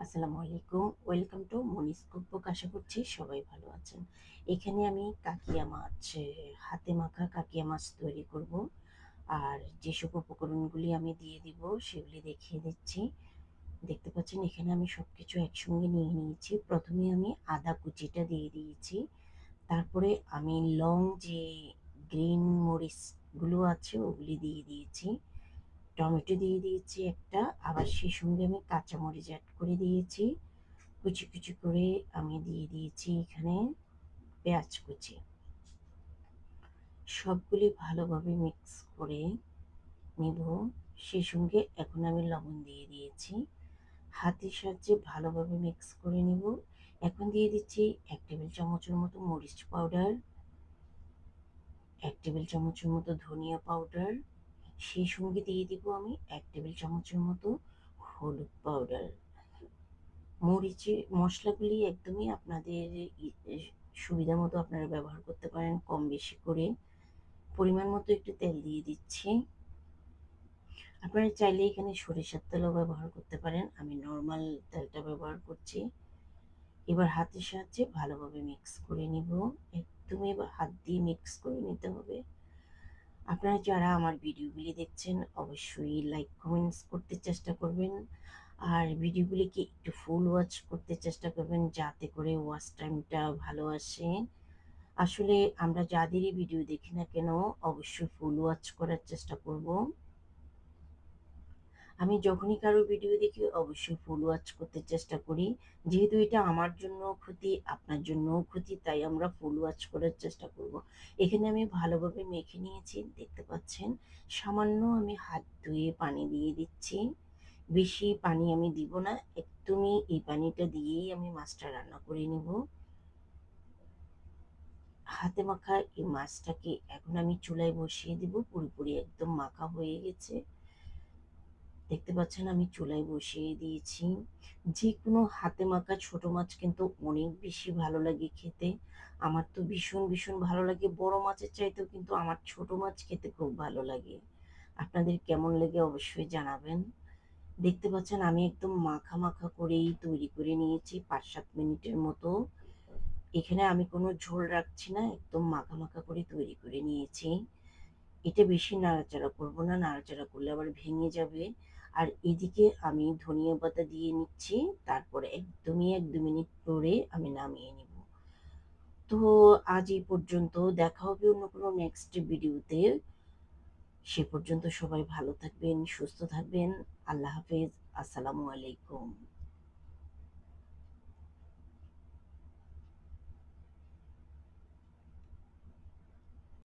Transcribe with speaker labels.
Speaker 1: আসসালামু আলাইকুম। Welcome to Moni's cookbook. আশা করছি সবাই ভালো আছেন। এখানে আমি কাকিয়া মাছ, হাতে মাখা কাকিয়া মাছ তৈরি করব। আর যেসব উপকরণগুলি আমি দিয়ে দিব সেগুলি দেখিয়ে দিচ্ছি। দেখতে পাচ্ছেন এখানে আমি সবকিছু একসঙ্গে নিয়ে নিয়েছি। প্রথমে আমি আদা কুচিটা দিয়ে দিয়েছি। তারপরে আমি লং যে গ্রিন মরিচগুলো আছে ওগুলি দিয়ে দিয়েছি। টমেটো দিয়ে দিয়েছি একটা, আবার সেই সঙ্গে আমি কাঁচামরিচ অ্যাড করে দিয়েছি। কুচি কুচি করে আমি দিয়ে দিয়েছি এখানে পেঁয়াজ কুচি। সবগুলি ভালোভাবে মিক্স করে নিব। সেই সঙ্গে এখন আমি লবণ দিয়ে দিয়েছি। হাতের সাহায্যে ভালোভাবে মিক্স করে নিব। এখন দিয়ে দিচ্ছি 1 টেবিল চামচের মতো মরিচ পাউডার, 1 টেবিল চামচের মতো ধনিয়া পাউডার, সেই সঙ্গে দিয়ে দিব আমি 1 টেবিল চামচের মতো হলুদ পাউডার। মশলাগুলি একদমই আপনাদের সুবিধা মতো আপনারা ব্যবহার করতে পারেন, কম বেশি করে। পরিমাণ মতো একটু তেল দিয়ে দিচ্ছি। আপনারা চাইলে এখানে সরিষার তেলও ব্যবহার করতে পারেন, আমি নর্মাল তেলটা ব্যবহার করছি। এবার হাতের সাহায্যে ভালোভাবে মিক্স করে নিব। একদমই হাত দিয়ে মিক্স করে নিতে হবে। আপনারা যারা আমার ভিডিওগুলি দেখছেন অবশ্যই লাইক কমেন্টস করতে চেষ্টা করবেন, আর ভিডিওগুলিকে একটু ফুল ওয়াচ করতে চেষ্টা করবেন যাতে করে ওয়াচ টাইমটা ভালো আসে। আসলে আমরা যাদেরই ভিডিও দেখি না কেন অবশ্যই ফুল ওয়াচ করার চেষ্টা করব। আমি যখনই কারো ভিডিও দেখি অবশ্যই ফুল ওয়াচ করতে চেষ্টা করি। যেহেতু এটা আমার জন্য ক্ষতি, আপনার জন্যও ক্ষতি, তাই আমরা ফুল ওয়াচ করার চেষ্টা করব। এখানে আমি ভালোভাবে মেখে নিয়েছি, দেখতে পাচ্ছেন। সামান্য আমি হাত ধুয়ে পানি দিয়ে দিচ্ছি। বেশি পানি আমি দিব না, একদমই এই পানিটা দিয়েই আমি মাছটা রান্না করে নেব। হাতে মাখা এই মাছটাকে এখন আমি চুলায় বসিয়ে দিব। পুরোপুরি একদম মাখা হয়ে গেছে, দেখতে পাচ্ছেন আমি চুলায় বসিয়ে দিয়েছি। যে কোনো হাতে মাখা ছোট মাছ কিন্তু অনেক বেশি ভালো লাগে খেতে। আমার তো ভীষণ ভীষণ ভালো লাগে, বড় মাছের চাইতেও কিন্তু আমার ছোট মাছ খেতে খুব ভালো লাগে। আপনাদের কেমন লাগে অবশ্যই জানাবেন। দেখতে পাচ্ছেন আমি একদম মাখা মাখা করেই তৈরি করে নিয়েছি 5-7 মিনিটের মতো। এখানে আমি কোনো ঝোল রাখছি না, একদম মাখা মাখা করে তৈরি করে নিয়েছি। এটা বেশি নাড়াচাড়া করব না, নাড়াচাড়া করলে আবার ভেঙে যাবে। আর এদিকে আমি ধনিয়া পাতা দিয়ে নিচ্ছি। তারপরে একদমই 1-2 মিনিট পরে আমি নামিয়ে নিব। তো আজ এই পর্যন্ত, দেখা হবে অন্য কোনো নেক্সট ভিডিওতে। সে পর্যন্ত সবাই ভালো থাকবেন, সুস্থ থাকবেন। আল্লাহ হাফেজ। আসসালামু আলাইকুম।